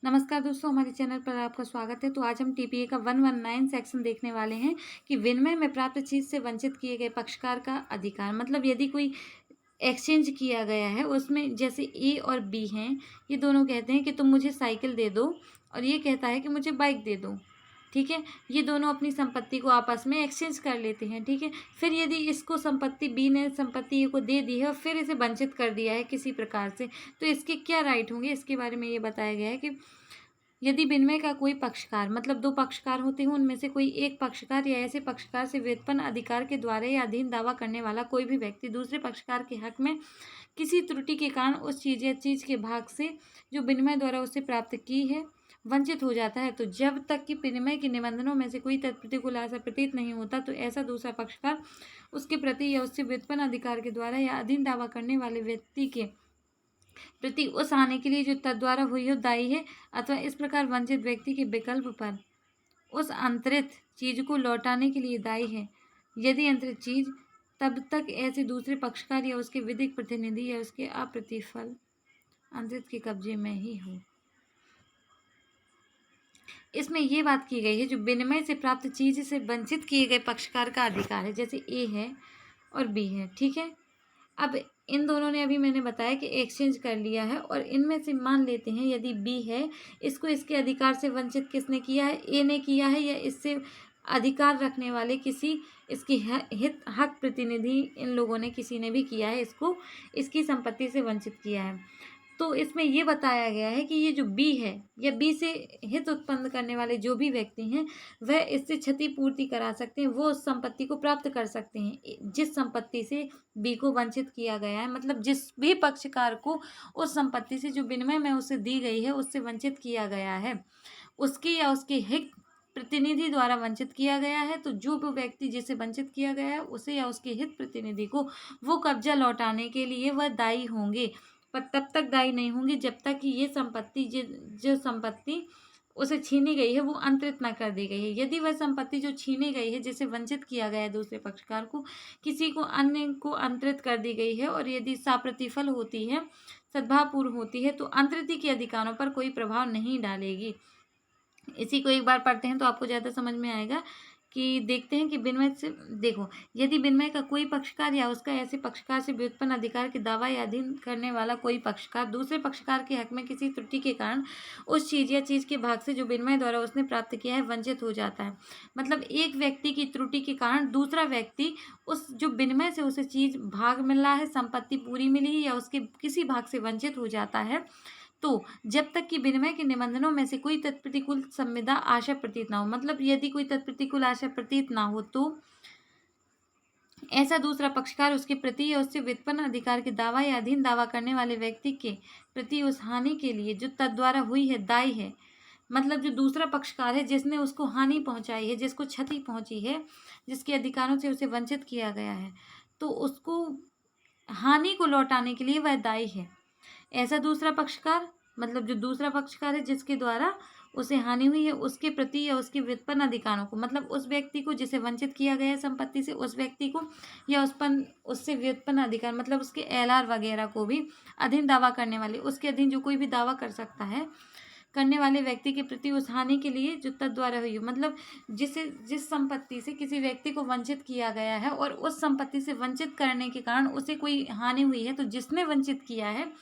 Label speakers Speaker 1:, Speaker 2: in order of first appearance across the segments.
Speaker 1: नमस्कार दोस्तों, हमारे चैनल पर आपका स्वागत है। तो आज हम टीपीए का 119 सेक्शन देखने वाले हैं कि विनिमय में प्राप्त चीज़ से वंचित किए गए पक्षकार का अधिकार। मतलब यदि कोई एक्सचेंज किया गया है, उसमें जैसे ए और बी हैं, ये दोनों कहते हैं कि तुम मुझे साइकिल दे दो और ये कहता है कि मुझे बाइक दे दो। ठीक है, ये दोनों अपनी संपत्ति को आपस में एक्सचेंज कर लेते हैं। ठीक है, फिर यदि इसको संपत्ति बी ने संपत्ति ए को दे दी है और फिर इसे वंचित कर दिया है किसी प्रकार से, तो इसके क्या राइट होंगे, इसके बारे में ये बताया गया है कि यदि विनिमय का कोई पक्षकार, मतलब दो पक्षकार होते हैं, उनमें से कोई एक पक्षकार या ऐसे पक्षकार से व्युत्पन्न अधिकार के द्वारा या अधीन दावा करने वाला कोई भी व्यक्ति दूसरे पक्षकार के हक में किसी त्रुटि के कारण उस चीज़ या चीज़ के भाग से जो विनिमय द्वारा उसे प्राप्त की है वंचित हो जाता है, तो जब तक कि विनिमय के निबंधनों में से कोई तत्प्रतिकूल ऐसा प्रतीत नहीं होता, तो ऐसा दूसरा पक्षकार उसके प्रति या उससे व्युत्पन्न अधिकार के द्वारा या अधीन दावा करने वाले व्यक्ति के प्रति उस हानि के लिए जो तद्वारा हुई हो दायी है, अथवा इस प्रकार वंचित व्यक्ति के विकल्प पर उस अंतरित चीज को लौटाने के लिए दायी है, यदि अंतरित चीज तब तक ऐसे दूसरे पक्षकार या उसके विधिक प्रतिनिधि या उसके अप्रतिफल अंतरित के कब्जे में ही हो। इसमें ये बात की गई है जो विनिमय से प्राप्त चीज से वंचित किए गए पक्षकार का अधिकार है, जैसे ए है और बी है। ठीक है, अब इन दोनों ने अभी मैंने बताया कि एक्सचेंज कर लिया है और इनमें से मान लेते हैं यदि बी है, इसको इसके अधिकार से वंचित किसने किया है, ए ने किया है, या इससे अधिकार रखने वाले किसी इसकी हित हक प्रतिनिधि इन लोगों ने किसी ने भी किया है, इसको इसकी संपत्ति से वंचित किया है। तो इसमें ये बताया गया है कि ये जो बी है या बी से हित उत्पन्न करने वाले जो भी व्यक्ति हैं वह इससे क्षतिपूर्ति करा सकते हैं, वो उस संपत्ति को प्राप्त कर सकते हैं जिस संपत्ति से बी को वंचित किया गया है। मतलब जिस भी पक्षकार को उस संपत्ति से जो विनिमय में उसे दी गई है उससे वंचित किया गया है, उसकी या उसके हित प्रतिनिधि द्वारा वंचित किया गया है, तो जो भी व्यक्ति जिसे वंचित किया गया है उसे या उसके हित प्रतिनिधि को वो कब्जा लौटाने के लिए वह दायी होंगे, पर तब तक दायी नहीं होंगे जब तक कि ये संपत्ति जो संपत्ति उसे छीनी गई है वो अंतरित न कर दी गई है। यदि वह संपत्ति जो छीनी गई है, जिसे वंचित किया गया है दूसरे पक्षकार को, किसी को अन्य को अंतरित कर दी गई है और यदि साप्रतिफल होती है, सद्भावपूर्ण होती है, तो अंतरित के अधिकारों पर कोई प्रभाव नहीं डालेगी। इसी को एक बार पढ़ते हैं तो आपको ज़्यादा समझ में आएगा कि देखते हैं कि विनिमय से देखो, यदि विनिमय का कोई पक्षकार या उसका ऐसे पक्षकार से व्युत्पन्न अधिकार के दावा या अधीन करने वाला कोई पक्षकार दूसरे पक्षकार के हक में किसी त्रुटि के कारण उस चीज़ या चीज़ के भाग से जो विनिमय द्वारा उसने प्राप्त किया है वंचित हो जाता है। मतलब एक व्यक्ति की त्रुटि के कारण दूसरा व्यक्ति उस जो विनिमय से उसे चीज़ भाग मिल रहा है, संपत्ति पूरी मिली या उसके किसी भाग से वंचित हो जाता है, तो जब तक कि विनिमय के निबंधनों में से कोई तत्प्रतिकूल संविदा आशा प्रतीत ना हो, मतलब यदि कोई तत्प्रतिकूल आशा प्रतीत ना हो, तो ऐसा दूसरा पक्षकार उसके प्रति या उससे व्युत्पन्न अधिकार के दावा या अधीन दावा करने वाले व्यक्ति के प्रति उस हानि के लिए जो तद्वारा हुई है दायी है। मतलब जो दूसरा पक्षकार है जिसने उसको हानि पहुंचाई है, जिसको क्षति पहुंची है, जिसके अधिकारों से उसे वंचित किया गया है, तो उसको हानि को लौटाने के लिए वह दायी है। ऐसा दूसरा पक्षकार, मतलब जो दूसरा पक्षकार है जिसके द्वारा उसे हानि हुई है, उसके प्रति या उसके व्युत्पन्न अधिकारों को, मतलब उस व्यक्ति को जिसे वंचित किया गया है संपत्ति से, उस व्यक्ति को या उससे व्युत्पन्न अधिकार, मतलब उसके एलआर वगैरह को भी अधीन दावा करने वाले, उसके अधीन जो कोई भी दावा कर सकता है करने वाले व्यक्ति के प्रति उस हानि के लिए जो तद्वारा हुई, मतलब जिस संपत्ति से किसी व्यक्ति को वंचित किया गया है और उस संपत्ति से वंचित करने के कारण उसे कोई हानि हुई है, तो जिसने वंचित किया है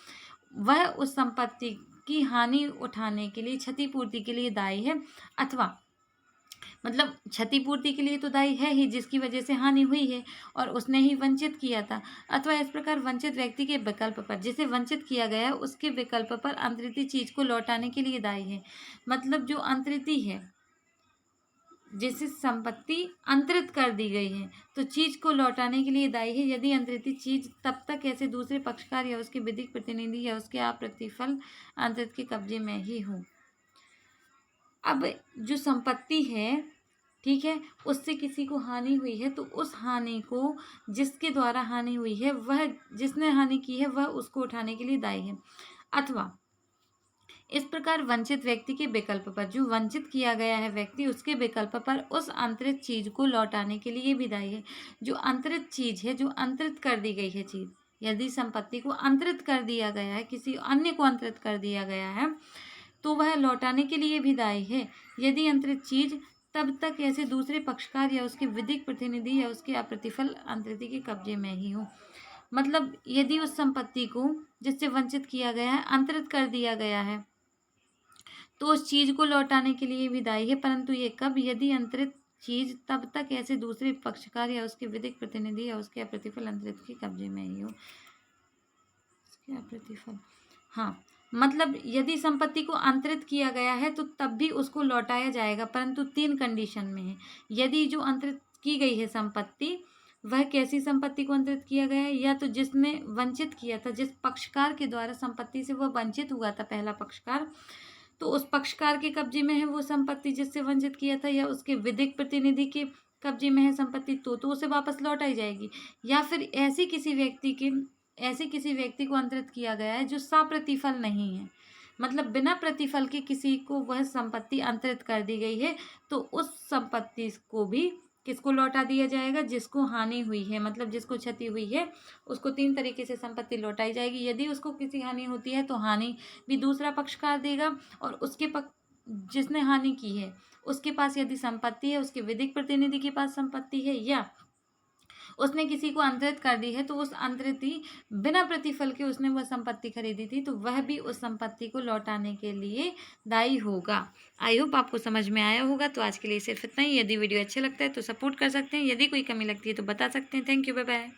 Speaker 1: वह उस संपत्ति की हानि उठाने के लिए, क्षतिपूर्ति के लिए दायी है, अथवा मतलब क्षतिपूर्ति के लिए तो दायी है ही जिसकी वजह से हानि हुई है और उसने ही वंचित किया था, अथवा इस प्रकार वंचित व्यक्ति के विकल्प पर, जिसे वंचित किया गया है उसके विकल्प पर अंतरित चीज को लौटाने के लिए दायी है। मतलब जो अंतरित है, जैसे संपत्ति अंतरित कर दी गई है, तो चीज को लौटाने के लिए दायी है यदि अंतरित चीज तब तक ऐसे दूसरे पक्षकार या उसके विधिक प्रतिनिधि या उसके अप्रतिफल अंतरित के कब्जे में ही हो। अब जो संपत्ति है, ठीक है, उससे किसी को हानि हुई है, तो उस हानि को जिसके द्वारा हानि हुई है, वह जिसने हानि की है वह उसको उठाने के लिए दायी है, अथवा इस प्रकार वंचित व्यक्ति के विकल्प पर, जो वंचित किया गया है व्यक्ति उसके विकल्प पर उस अंतरित चीज को लौटाने के लिए भी दायी है। जो अंतरित चीज है, जो अंतरित कर दी गई है चीज, यदि संपत्ति को अंतरित कर दिया गया है, किसी अन्य को अंतरित कर दिया गया है, तो वह लौटाने के लिए भी दायी है यदि अंतरित चीज तब तक ऐसे दूसरे पक्षकार या उसके विधिक प्रतिनिधि या उसके अप्रतिफल अंतरित के कब्जे में ही हो। मतलब यदि उस संपत्ति को जिससे वंचित किया गया है अंतरित कर दिया गया है तो उस चीज को लौटाने के लिए भी दायी है, परंतु ये कब? यदि अंतरित चीज तब तक ऐसे दूसरे पक्षकार या उसके विधिक प्रतिनिधि या उसके अप्रतिफल अंतरित के कब्जे में ही हो। उसके अप्रतिफल, हाँ, मतलब यदि संपत्ति को अंतरित किया गया है तो तब भी उसको लौटाया जाएगा, परंतु 3 कंडीशन में है। यदि जो अंतरित की गई है संपत्ति वह कैसी संपत्ति को अंतरित किया गया है, या तो जिसने वंचित किया था, जिस पक्षकार के द्वारा संपत्ति से वह वंचित हुआ था पहला पक्षकार, तो उस पक्षकार के कब्जे में है वो संपत्ति जिससे वंचित किया था, या उसके विधिक प्रतिनिधि के कब्जे में है संपत्ति तो उसे वापस लौटाई जाएगी। या फिर ऐसे किसी व्यक्ति को अंतरित किया गया है जो सप्रतिफल नहीं है, मतलब बिना प्रतिफल के किसी को वह संपत्ति अंतरित कर दी गई है, तो उस संपत्ति को भी किसको लौटा दिया जाएगा? जिसको हानि हुई है, मतलब जिसको क्षति हुई है उसको 3 तरीके से संपत्ति लौटाई जाएगी। यदि उसको किसी हानि होती है तो हानि भी दूसरा पक्षकार देगा, और जिसने हानि की है उसके पास यदि संपत्ति है, उसके विधिक प्रतिनिधि के पास संपत्ति है, या उसने किसी को अंतरित कर दी है तो उस अंतरित बिना प्रतिफल के उसने वह संपत्ति खरीदी थी तो वह भी उस संपत्ति को लौटाने के लिए दायी होगा। आई होप आपको समझ में आया होगा। तो आज के लिए सिर्फ इतना ही। यदि वीडियो अच्छा लगता है तो सपोर्ट कर सकते हैं, यदि कोई कमी लगती है तो बता सकते हैं। Thank you, bye bye.